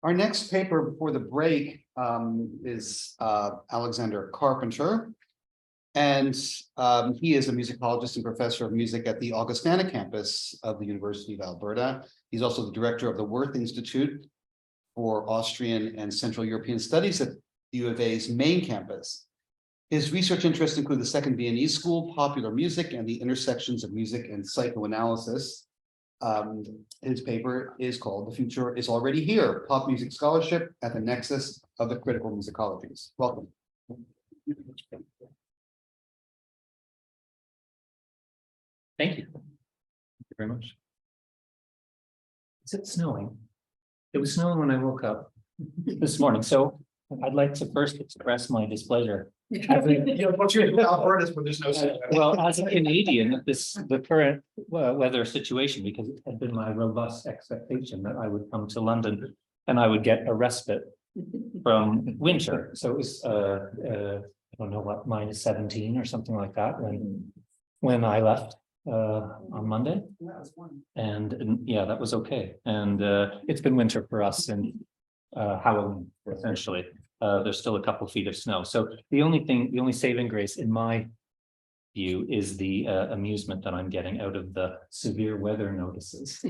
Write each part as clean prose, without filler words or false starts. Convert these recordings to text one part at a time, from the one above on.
Our next paper before the break is Alexander Carpenter. And he is a musicologist and professor of music at the Augustana campus of the University of Alberta. He's also the director of the Worth Institute for Austrian and Central European Studies at the U of A's main campus. His research interests include the Second Viennese School, popular music, and the intersections of music and psychoanalysis. His paper is called "The Future is Already Here: Pop Music Scholarship at the Nexus of the Critical Musicologies." Welcome. Thank you. Thank you very much. Is it snowing? It was snowing when I woke up this morning, so I'd like to first express my displeasure. Well, as a Canadian, the current weather situation, because it had been my robust expectation that I would come to London and I would get a respite from winter. So it was I don't know what, -17 or something like that when I left on Monday, and yeah, that was okay. And it's been winter for us and Halloween essentially. There's still a couple feet of snow. So the only saving grace in my view is the amusement that I'm getting out of the severe weather notices.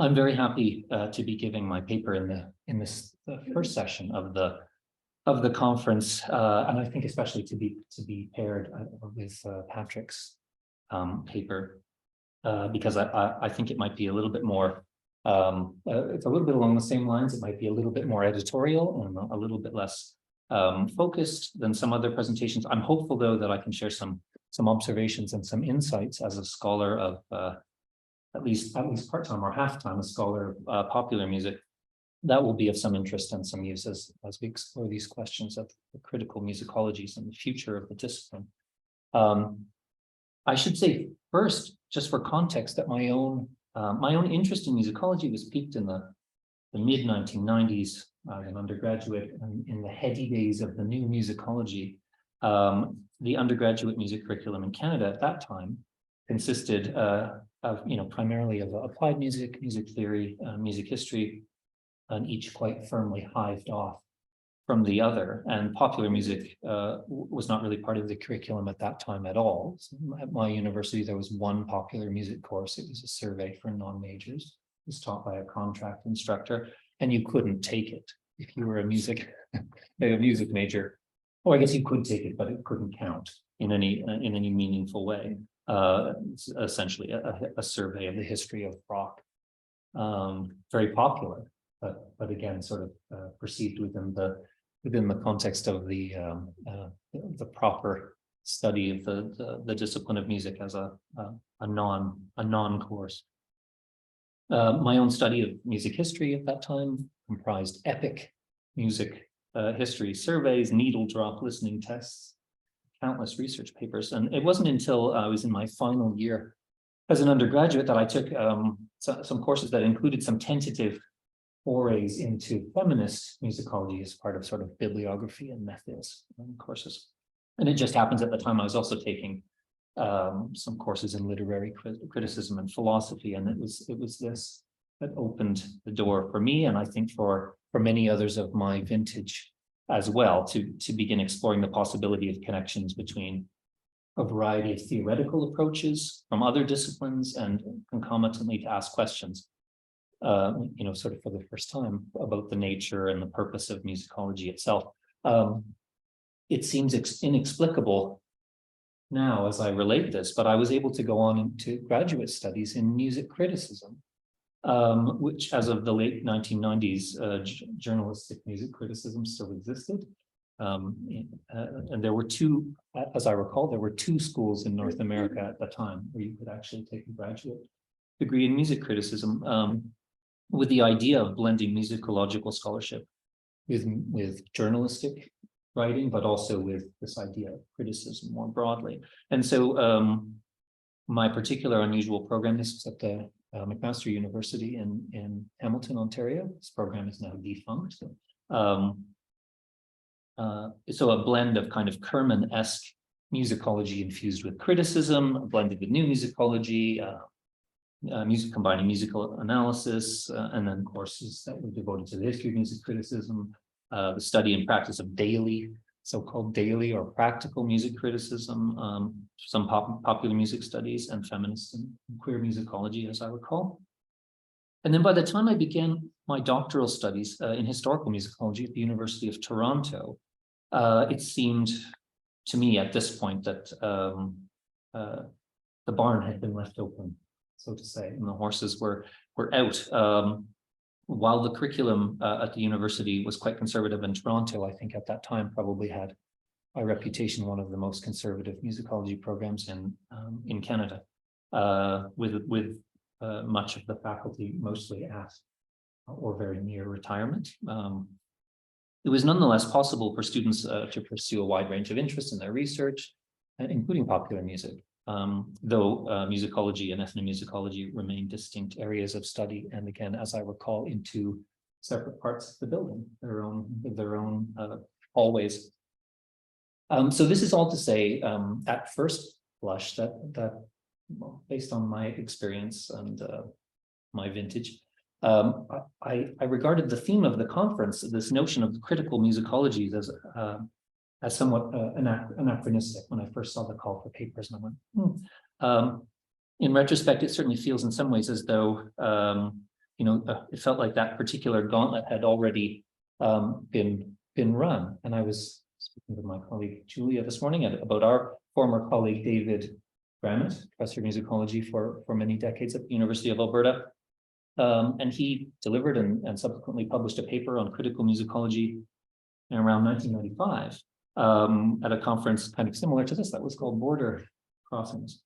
I'm very happy to be giving my paper in this first session of the conference, and I think especially to be paired with Patrick's paper, because I think it might be a little bit more. It's a little bit along the same lines. It might be a little bit more editorial and a little bit less focused than some other presentations. I'm hopeful, though, that I can share some observations and some insights as a scholar of at least part-time or half-time, a scholar of popular music. That will be of some interest and some use as we explore these questions of the critical musicologies and the future of the discipline. I should say first, just for context, that my own interest in musicology was peaked in the mid-1990s. I was an undergraduate in the heady days of the new musicology. The undergraduate music curriculum in Canada at that time consisted of, primarily of applied music, music theory, music history, and each quite firmly hived off from the other. And popular music was not really part of the curriculum at that time at all. So at my university, there was one popular music course. It was a survey for non-majors. It was taught by a contract instructor, and you couldn't take it if you were a music major. Or I guess you could take it, but it couldn't count in any meaningful way. It's essentially a survey of the history of rock. Very popular. But again, sort of perceived within the context of the proper study of the discipline of music as a non-course. My own study of music history at that time comprised epic music history surveys, needle drop listening tests, countless research papers, and it wasn't until I was in my final year as an undergraduate that I took some courses that included some tentative forays into feminist musicology as part of sort of bibliography and methods courses. And it just happens at the time I was also taking some courses in literary criticism and philosophy, and it was this that opened the door for me, and I think for many others of my vintage as well, to begin exploring the possibility of connections between a variety of theoretical approaches from other disciplines, and concomitantly to ask questions sort of for the first time about the nature and the purpose of musicology itself. It seems inexplicable now as I relate this, but I was able to go on into graduate studies in music criticism, which as of the late 1990s, journalistic music criticism still existed. And there were two, as I recall, there were two schools in North America at the time where you could actually take a graduate degree in music criticism, with the idea of blending musicological scholarship with journalistic writing, but also with this idea of criticism more broadly. And so my particular unusual program, this was at the McMaster University in Hamilton, Ontario. This program is now defunct. So a blend of kind of Kerman-esque musicology infused with criticism, blended with new musicology, combining musical analysis, and then courses that were devoted to the history of music criticism, the study and practice of daily, so-called daily or practical music criticism, some popular music studies, and feminist and queer musicology, as I recall. And then by the time I began my doctoral studies in historical musicology at the University of Toronto, it seemed to me at this point that the barn had been left open, so to say, and the horses were out. While the curriculum at the university was quite conservative in Toronto, I think at that time probably had by reputation one of the most conservative musicology programs in Canada, with much of the faculty mostly at or very near retirement. It was nonetheless possible for students to pursue a wide range of interests in their research, including popular music, though musicology and ethnomusicology remain distinct areas of study, and again, as I recall, in two separate parts of the building, their own hallways. So this is all to say, at first blush, that well, based on my experience and my vintage, I regarded the theme of the conference, this notion of critical musicologies, as somewhat anachronistic when I first saw the call for papers, and I went, in retrospect, it certainly feels in some ways as though, it felt like that particular gauntlet had already been run. And I was speaking with my colleague Julia this morning about our former colleague David Grammett, professor of musicology for many decades at the University of Alberta. And he delivered and subsequently published a paper on critical musicology in around 1995 at a conference kind of similar to this that was called Border Crossings.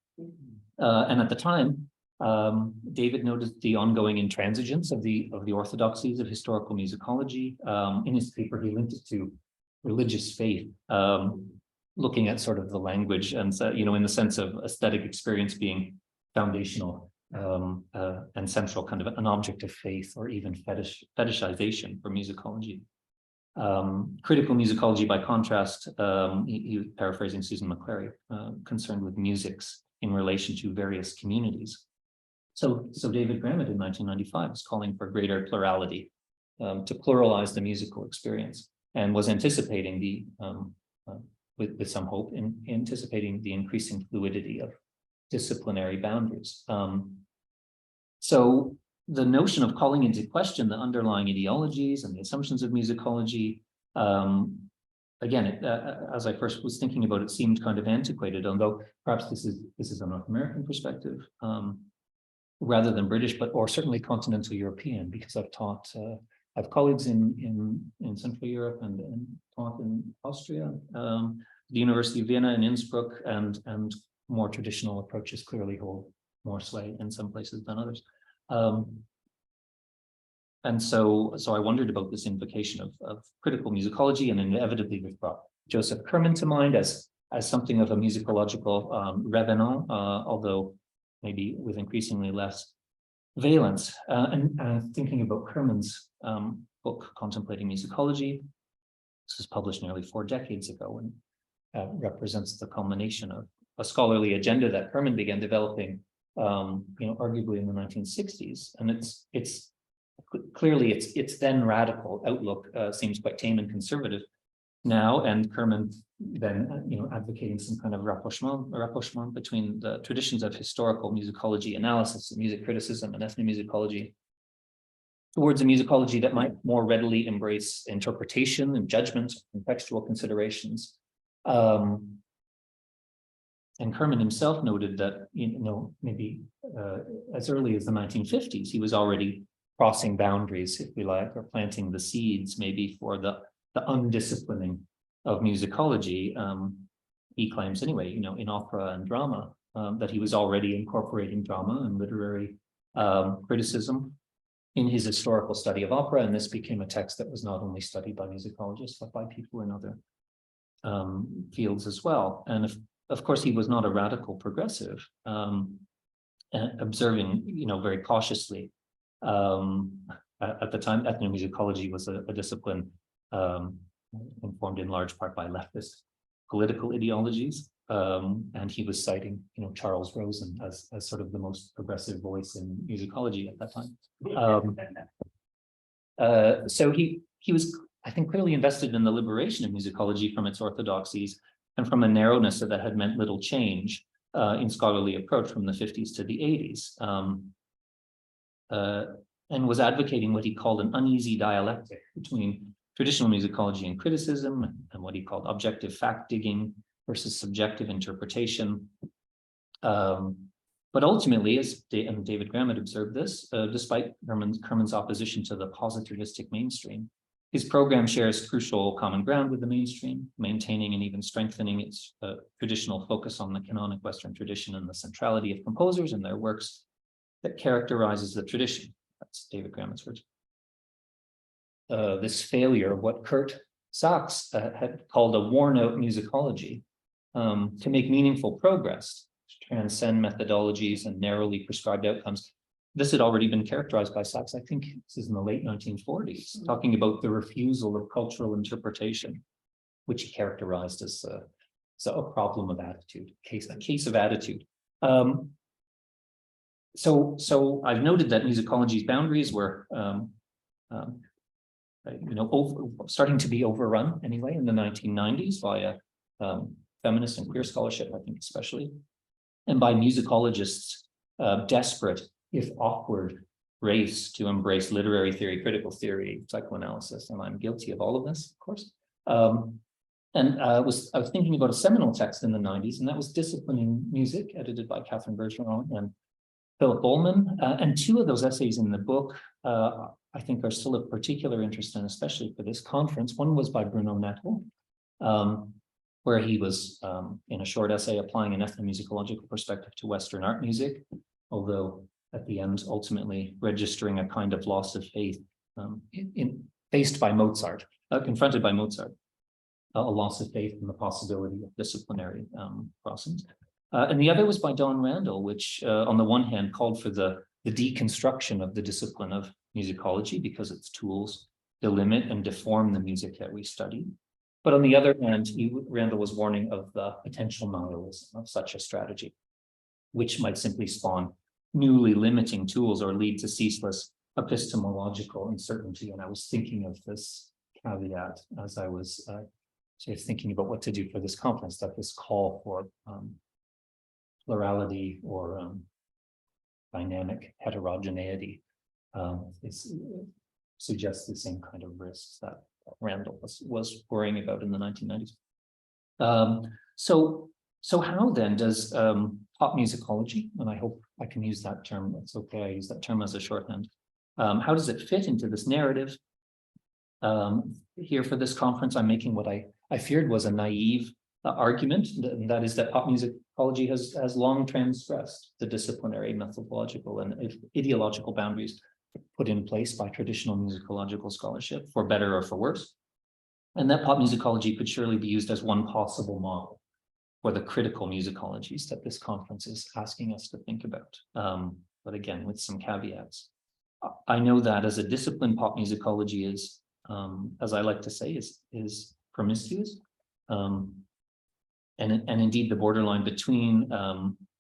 And at the time, David noted the ongoing intransigence of the orthodoxies of historical musicology. In his paper, he linked it to religious faith, looking at sort of the language and, in the sense of aesthetic experience being foundational and central, kind of an object of faith or even fetishization for musicology. Critical musicology, by contrast, he was paraphrasing Susan McClary, concerned with musics in relation to various communities. So David Grammett in 1995 was calling for greater plurality, to pluralize the musical experience, and was anticipating with some hope, anticipating the increasing fluidity of disciplinary boundaries. So the notion of calling into question the underlying ideologies and the assumptions of musicology, again, as I first was thinking about it, seemed kind of antiquated, although perhaps this is a North American perspective rather than British, or certainly continental European, because I've taught, I have colleagues in Central Europe and taught in Austria, the University of Vienna and Innsbruck, and more traditional approaches clearly hold more sway in some places than others. And so I wondered about this invocation of critical musicology, and inevitably we've brought Joseph Kerman to mind as something of a musicological revenant, although maybe with increasingly less valence. And thinking about Kerman's book, Contemplating Musicology, this was published nearly 4 decades ago, and represents the culmination of a scholarly agenda that Kerman began developing, arguably in the 1960s. And it's clearly its then radical outlook seems quite tame and conservative now, and Kerman then advocating some kind of rapprochement between the traditions of historical musicology analysis and music criticism and ethnomusicology towards a musicology that might more readily embrace interpretation and judgment and textual considerations. And Kerman himself noted that, maybe as early as the 1950s, he was already crossing boundaries, if we like, or planting the seeds maybe for the undisciplining of musicology. He claims anyway, in opera and drama, that he was already incorporating drama and literary criticism in his historical study of opera, and this became a text that was not only studied by musicologists, but by people in other fields as well. And of course, he was not a radical progressive, observing, very cautiously. At the time, ethnomusicology was a discipline informed in large part by leftist political ideologies, And he was citing, Charles Rosen as sort of the most progressive voice in musicology at that time. So he was, I think, clearly invested in the liberation of musicology from its orthodoxies and from a narrowness that had meant little change in scholarly approach from the 50s to the 80s, and was advocating what he called an uneasy dialectic between traditional musicology and criticism, and what he called objective fact digging versus subjective interpretation. But ultimately, as David Graham had observed this, despite Kerman's opposition to the positivistic mainstream, his program shares crucial common ground with the mainstream, maintaining and even strengthening its traditional focus on the canonic Western tradition and the centrality of composers and their works that characterizes the tradition. That's David Graham's words. This failure of what Kurt Sachs had called a worn-out musicology to make meaningful progress, to transcend methodologies and narrowly prescribed outcomes. This had already been characterized by Sachs, I think this is in the late 1940s, talking about the refusal of cultural interpretation, which he characterized as a problem of attitude, a case of attitude. So I've noted that musicology's boundaries were starting to be overrun anyway in the 1990s by feminist and queer scholarship, I think especially, and by musicologists desperate, if awkward, race to embrace literary theory, critical theory, psychoanalysis, and I'm guilty of all of this, of course. And I was thinking about a seminal text in the 90s, and that was Disciplining Music, edited by Catherine Bergeron and Philip Ullman. And two of those essays in the book, I think, are still of particular interest, and especially for this conference. One was by Bruno Nettel, where he was, in a short essay, applying an ethnomusicological perspective to Western art music, although at the end, ultimately registering a kind of loss of faith faced by Mozart, confronted by Mozart, a loss of faith in the possibility of disciplinary crossings. And the other was by Don Randall, which on the one hand called for the deconstruction of the discipline of musicology because its tools delimit and deform the music that we study. But on the other hand, Randall was warning of the potential nihilism of such a strategy, which might simply spawn newly limiting tools or lead to ceaseless epistemological uncertainty. And I was thinking of this caveat as I was thinking about what to do for this conference, that this call for plurality or dynamic heterogeneity suggests the same kind of risks that Randall was worrying about in the 1990s. So how then does pop musicology, and I hope I can use that term, it's okay, I use that term as a shorthand, how does it fit into this narrative? Here for this conference, I'm making what I feared was a naive argument, and that is that pop musicology has long transgressed the disciplinary, methodological, and ideological boundaries put in place by traditional musicological scholarship, for better or for worse, and that pop musicology could surely be used as one possible model for the critical musicologies that this conference is asking us to think about. But again, with some caveats. I know that as a discipline, pop musicology is, as I like to say, is promiscuous. And indeed the borderline between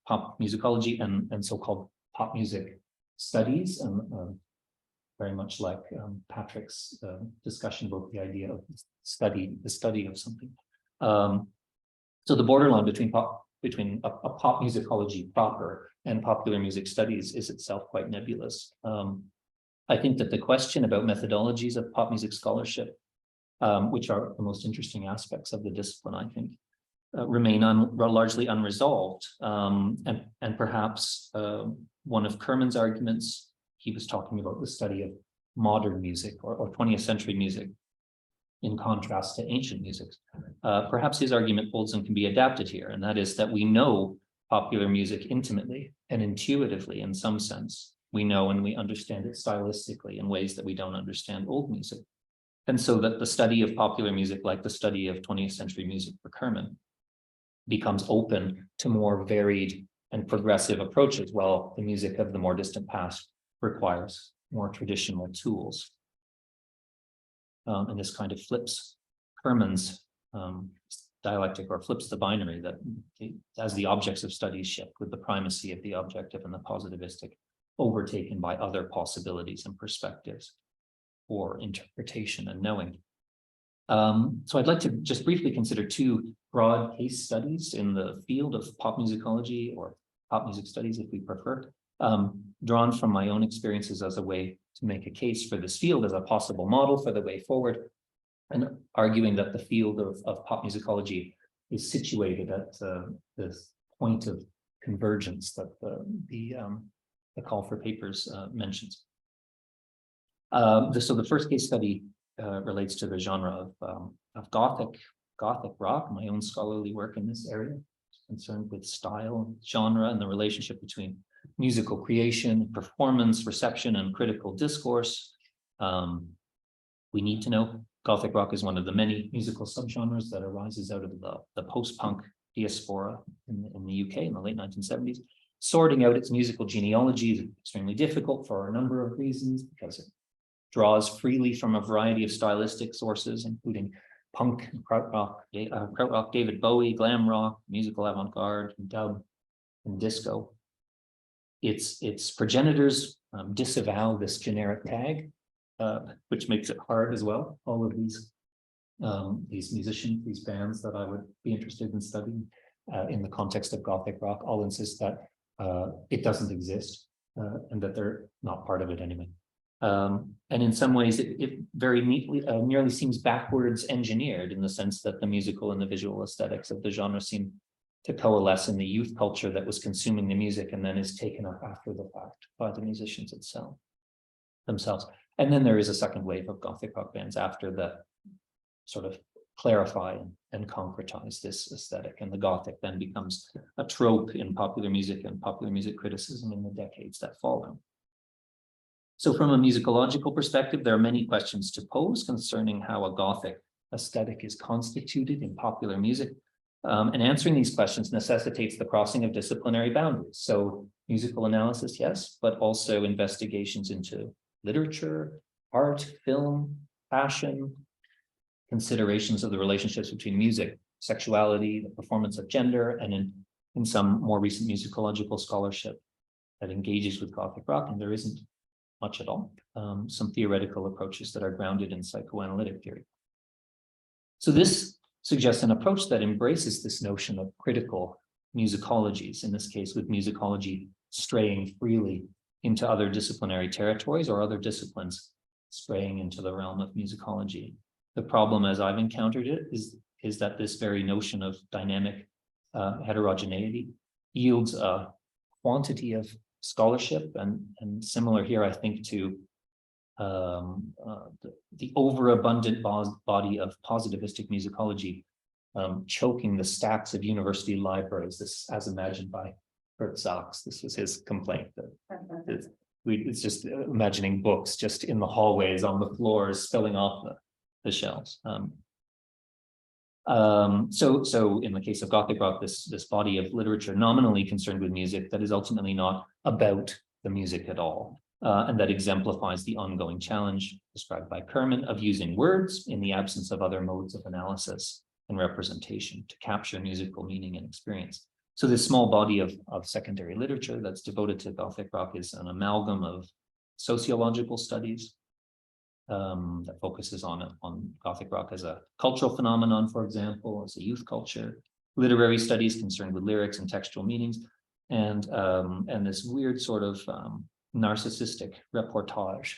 pop musicology and so-called pop music studies, very much like Patrick's discussion about the idea of the study of something. So the borderline between a pop musicology proper and popular music studies is itself quite nebulous. I think that the question about methodologies of pop music scholarship, which are the most interesting aspects of the discipline, I think, remain largely unresolved. And perhaps one of Kerman's arguments, he was talking about the study of modern music or 20th century music in contrast to ancient music. Perhaps his argument holds and can be adapted here, and that is that we know popular music intimately and intuitively in some sense. We know and we understand it stylistically in ways that we don't understand old music. And so that the study of popular music, like the study of 20th century music for Kerman, becomes open to more varied and progressive approaches, while the music of the more distant past requires more traditional tools. And this kind of flips Kerman's dialectic or flips the binary that as the objects of studies shift, with the primacy of the objective and the positivistic overtaken by other possibilities and perspectives for interpretation and knowing. So I'd like to just briefly consider two broad case studies in the field of pop musicology, or pop music studies if we prefer, drawn from my own experiences as a way to make a case for this field as a possible model for the way forward, and arguing that the field of pop musicology is situated at this point of convergence that the call for papers mentions. So the first case study relates to the genre of Gothic rock. My own scholarly work in this area is concerned with style, genre, and the relationship between musical creation, performance, reception, and critical discourse. We need to know Gothic rock is one of the many musical subgenres that arises out of the post-punk diaspora in the UK in the late 1970s. Sorting out its musical genealogy is extremely difficult for a number of reasons, because it draws freely from a variety of stylistic sources, including punk, krautrock, David Bowie, glam rock, musical avant-garde, dub, and disco. Its progenitors disavow this generic tag, which makes it hard as well. All of these musicians, these bands that I would be interested in studying in the context of Gothic rock, all insist that it doesn't exist and that they're not part of it anyway. And in some ways, it very nearly seems backwards engineered, in the sense that the musical and the visual aesthetics of the genre seem to coalesce in the youth culture that was consuming the music and then is taken up after the fact by the musicians themselves. And then there is a second wave of Gothic rock bands after that sort of clarify and concretize this aesthetic. And the Gothic then becomes a trope in popular music and popular music criticism in the decades that follow. So from a musicological perspective, there are many questions to pose concerning how a Gothic aesthetic is constituted in popular music. And answering these questions necessitates the crossing of disciplinary boundaries. So musical analysis, yes, but also investigations into literature, art, film, fashion, considerations of the relationships between music, sexuality, the performance of gender, and in some more recent musicological scholarship that engages with Gothic rock, and there isn't much at all, some theoretical approaches that are grounded in psychoanalytic theory. So this suggests an approach that embraces this notion of critical musicologies, in this case with musicology straying freely into other disciplinary territories, or other disciplines straying into the realm of musicology. The problem, as I've encountered it, is that this very notion of dynamic heterogeneity yields a quantity of scholarship, and similar here, I think, to the overabundant body of positivistic musicology choking the stacks of university libraries, this as imagined by Kurt Sachs. This was his complaint, that it's just imagining books just in the hallways, on the floors, spilling off the shelves. So in the case of Gothic rock, this body of literature nominally concerned with music that is ultimately not about the music at all, and that exemplifies the ongoing challenge described by Kerman of using words in the absence of other modes of analysis and representation to capture musical meaning and experience. So this small body of secondary literature that's devoted to Gothic rock is an amalgam of sociological studies that focuses on Gothic rock as a cultural phenomenon, for example, as a youth culture, literary studies concerned with lyrics and textual meanings, and this weird sort of narcissistic reportage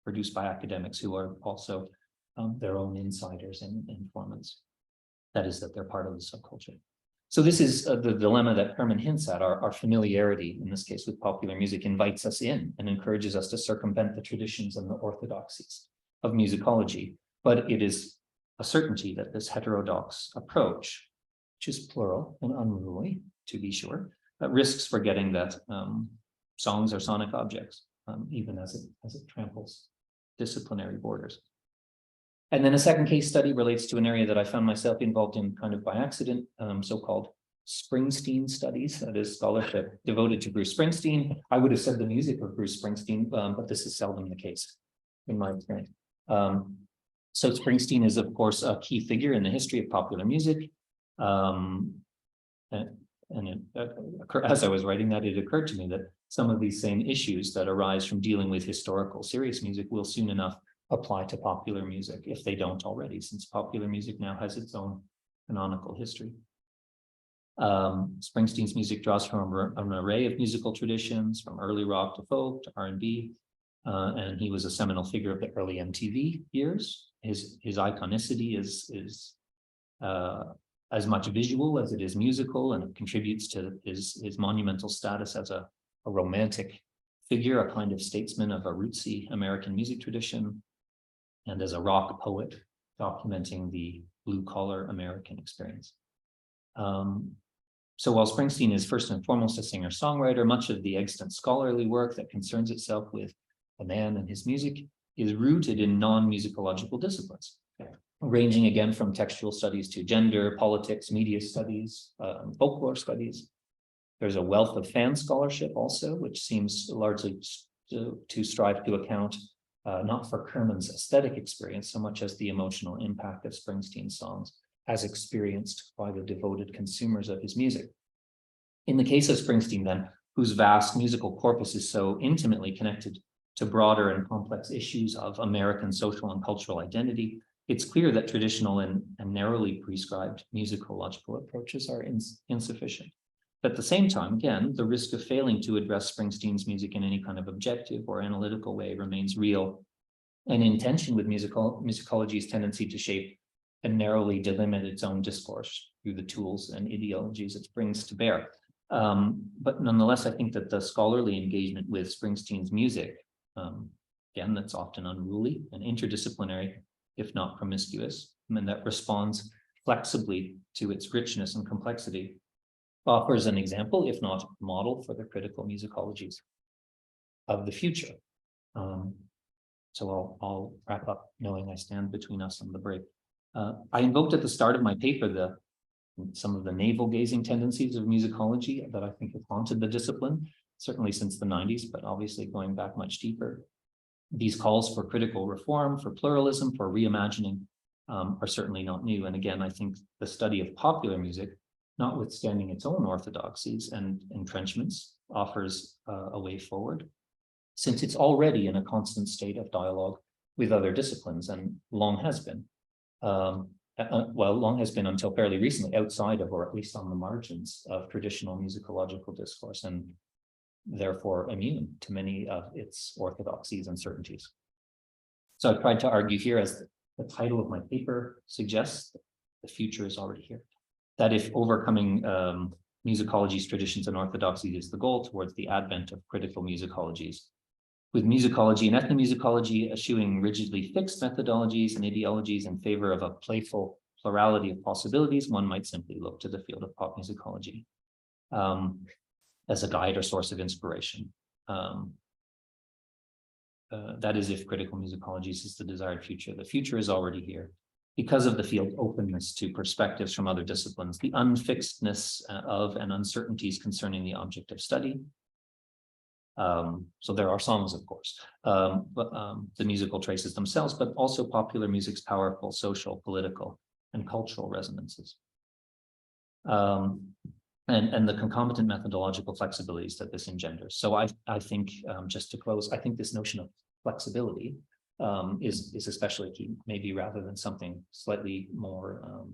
produced by academics who are also their own insiders and informants. That is, that they're part of the subculture. So this is the dilemma that Herman hints at. Our familiarity, in this case with popular music, invites us in and encourages us to circumvent the traditions and the orthodoxies of musicology. But it is a certainty that this heterodox approach, which is plural and unruly, to be sure, risks forgetting that songs are sonic objects, even as it tramples disciplinary borders. And then a second case study relates to an area that I found myself involved in kind of by accident, so-called Springsteen studies, that is scholarship devoted to Bruce Springsteen. I would have said the music of Bruce Springsteen, but this is seldom the case in my experience. So Springsteen is, of course, a key figure in the history of popular music. As I was writing that, it occurred to me that some of these same issues that arise from dealing with historical, serious music will soon enough apply to popular music, if they don't already, since popular music now has its own canonical history. Springsteen's music draws from an array of musical traditions, from early rock to folk to R&B, and he was a seminal figure of the early MTV years. His iconicity is as much visual as it is musical, and it contributes to his monumental status as a romantic figure, a kind of statesman of a rootsy American music tradition, and as a rock poet documenting the blue-collar American experience. So while Springsteen is first and foremost a singer-songwriter, much of the extant scholarly work that concerns itself with the man and his music is rooted in non-musicological disciplines, ranging again from textual studies to gender, politics, media studies, folklore studies. There's a wealth of fan scholarship also, which seems largely to strive to account not for Kerman's aesthetic experience so much as the emotional impact of Springsteen's songs as experienced by the devoted consumers of his music. In the case of Springsteen, then, whose vast musical corpus is so intimately connected to broader and complex issues of American social and cultural identity, it's clear that traditional and narrowly prescribed musicological approaches are insufficient. But at the same time, again, the risk of failing to address Springsteen's music in any kind of objective or analytical way remains real, and in tension with musicology's tendency to shape and narrowly delimit its own discourse through the tools and ideologies it brings to bear. But nonetheless, I think that the scholarly engagement with Springsteen's music, again, that's often unruly and interdisciplinary, if not promiscuous, and that responds flexibly to its richness and complexity, offers an example, if not a model, for the critical musicologies of the future. So I'll wrap up knowing I stand between us and the break. I invoked at the start of my paper some of the navel-gazing tendencies of musicology that I think have haunted the discipline, certainly since the 90s, but obviously going back much deeper. These calls for critical reform, for pluralism, for reimagining are certainly not new. And again, I think the study of popular music, notwithstanding its own orthodoxies and entrenchments, offers a way forward, since it's already in a constant state of dialogue with other disciplines and long has been. Long has been until fairly recently outside of, or at least on the margins of, traditional musicological discourse, and therefore immune to many of its orthodoxies and certainties. So I've tried to argue here, as the title of my paper suggests, the future is already here. That if overcoming musicology's traditions and orthodoxies is the goal towards the advent of critical musicologies, with musicology and ethnomusicology eschewing rigidly fixed methodologies and ideologies in favor of a playful plurality of possibilities, one might simply look to the field of pop musicology as a guide or source of inspiration. That is, if critical musicologies is the desired future. The future is already here because of the field's openness to perspectives from other disciplines, the unfixedness of and uncertainties concerning the object of study. So there are songs, of course, but the musical traces themselves, but also popular music's powerful social, political, and cultural resonances. And the concomitant methodological flexibilities that this engenders. So I think, just to close, I think this notion of flexibility is especially key, maybe rather than something slightly more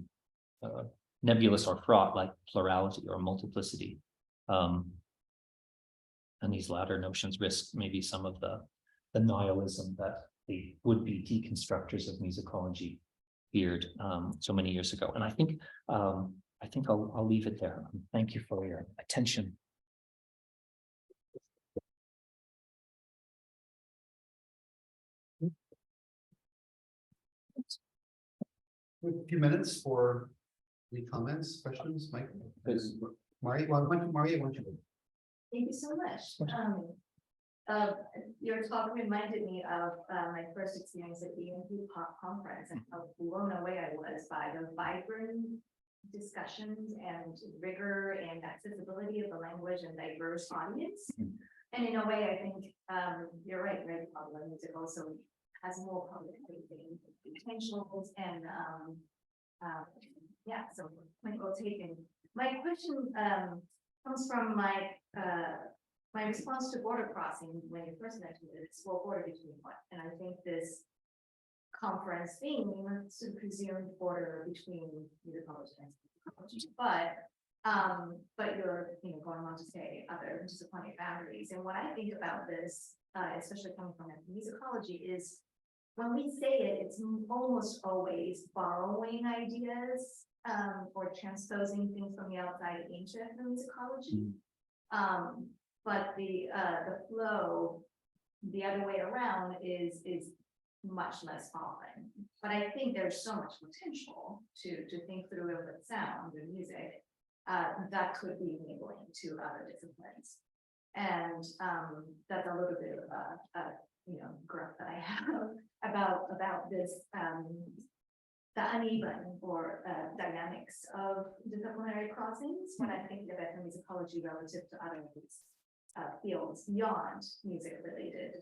nebulous or fraught like plurality or multiplicity. And these latter notions risk maybe some of the nihilism that the would-be deconstructors of musicology feared so many years ago. And I think I'll leave it there. Thank you for your attention. A few minutes for any comments, questions, Mike? Maria, why don't you? Thank you so much. Your talk reminded me of my first experience at the EMP Pop Conference, and how blown away I was by the vibrant discussions and rigor and accessibility of the language and diverse audience. And in a way, I think you're right, very popular music also has more public-facing potentials and, yeah, so point well taken. My question, comes from my response to border crossing when you first mentioned it, it's well border between what, and I think this conference theme was to presume border between musicology and musicology, but you're, going on to say other disciplinary boundaries, and what I think about this, especially coming from musicology, is when we say it, it's almost always borrowing ideas, or transposing things from the outside into ethnomusicology. But the flow, the other way around is much less often. But I think there's so much potential to think through it with sound and music that could be enabling to other disciplines. And that's a little bit of a grunt that I have about this the uneven or dynamics of disciplinary crossings when I think of ethnomusicology relative to other fields beyond music-related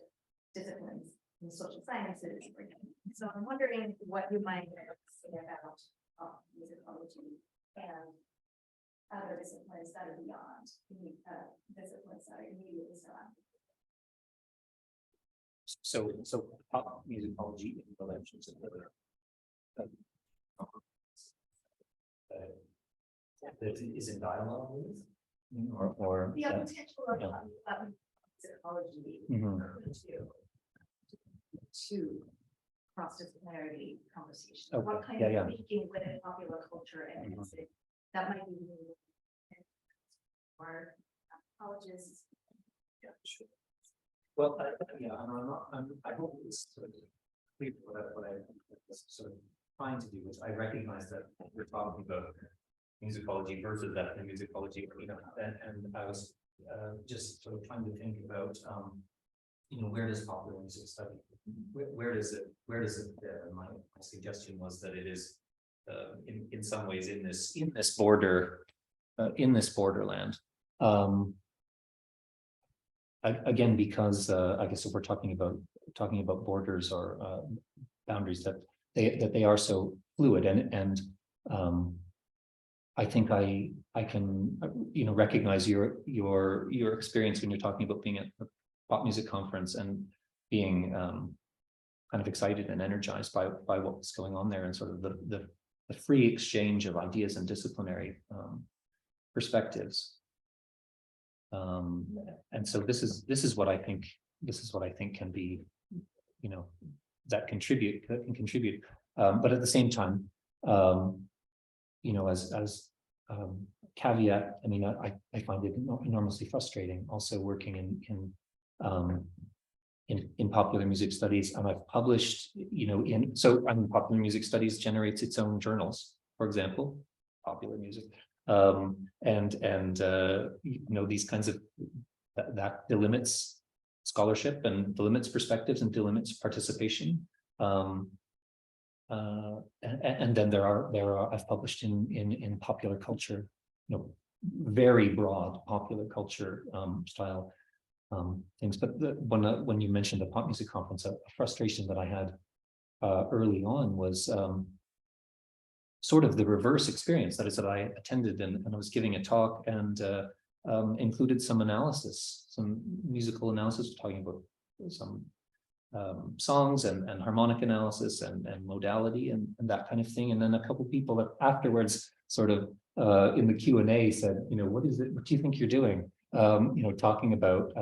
disciplines in social sciences. So I'm wondering what you might say about musicology and other disciplines that are beyond disciplines that are immediately surrounding. So pop musicology in relation to other that is in dialogue with, or The potential of musicology to cross-disciplinary conversation. Okay. What kind of thinking within popular culture and music that might be or apologists. Well, I hope it's sort of clear what I sort of trying to do is I recognize that we're talking about musicology versus ethnomusicology, and I was just sort of trying to think about where does popular music study, where does it fit? And my suggestion was that it is in some ways in this borderland. Again, because I guess if we're talking about borders or boundaries, that they are so fluid, and I think I can recognize your experience when you're talking about being at the pop music conference and being kind of excited and energized by what was going on there, and sort of the free exchange of ideas and disciplinary perspectives. And so this is what I think can be, that can contribute. But at the same time, as caveat, I mean, I find it enormously frustrating also working in popular music studies, and I've published, popular music studies generates its own journals, for example, popular music. These kinds of that delimits scholarship and delimits perspectives and delimits participation. And then there are I've published in popular culture, very broad popular culture style things. But when you mentioned the pop music conference, a frustration that I had early on was sort of the reverse experience. That is that I attended and I was giving a talk and included some analysis, some musical analysis, talking about some songs and harmonic analysis and modality and that kind of thing. And then a couple of people afterwards sort of in the Q&A said, what is it? What do you think you're doing? Talking about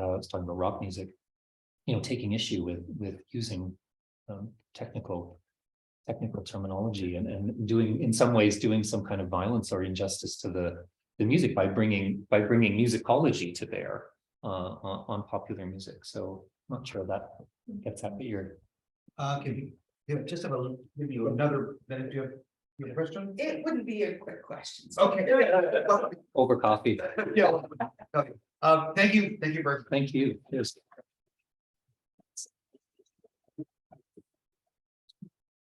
rock music, taking issue with using technical terminology and doing, in some ways, doing some kind of violence or injustice to the music by bringing musicology to bear on popular music. So I'm not sure that gets at your. Can you just have maybe another minute? Do you have a question? It wouldn't be a quick question. Okay. Over coffee. Yeah. Okay. Thank you, Bert. Thank you. Yes.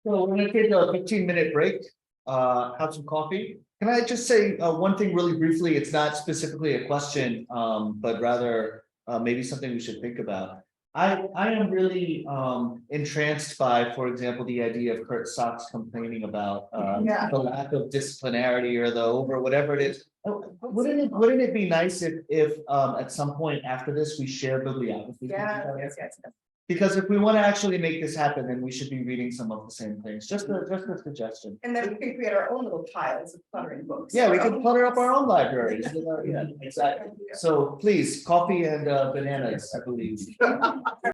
So we're going to take a 15-minute break, have some coffee. Can I just say one thing really briefly? It's not specifically a question, but rather maybe something we should think about. I am really entranced by, for example, the idea of Kurt Sachs complaining about Yeah. the lack of disciplinarity or the over whatever it is. Wouldn't it be nice if at some point after this we share bibliography? Yes. Because if we want to actually make this happen, then we should be reading some of the same things. Just a suggestion. And then we can create our own little piles of cluttering books. Yeah, we can clutter up our own libraries. Yeah, exactly. So please, coffee and bananas, I believe.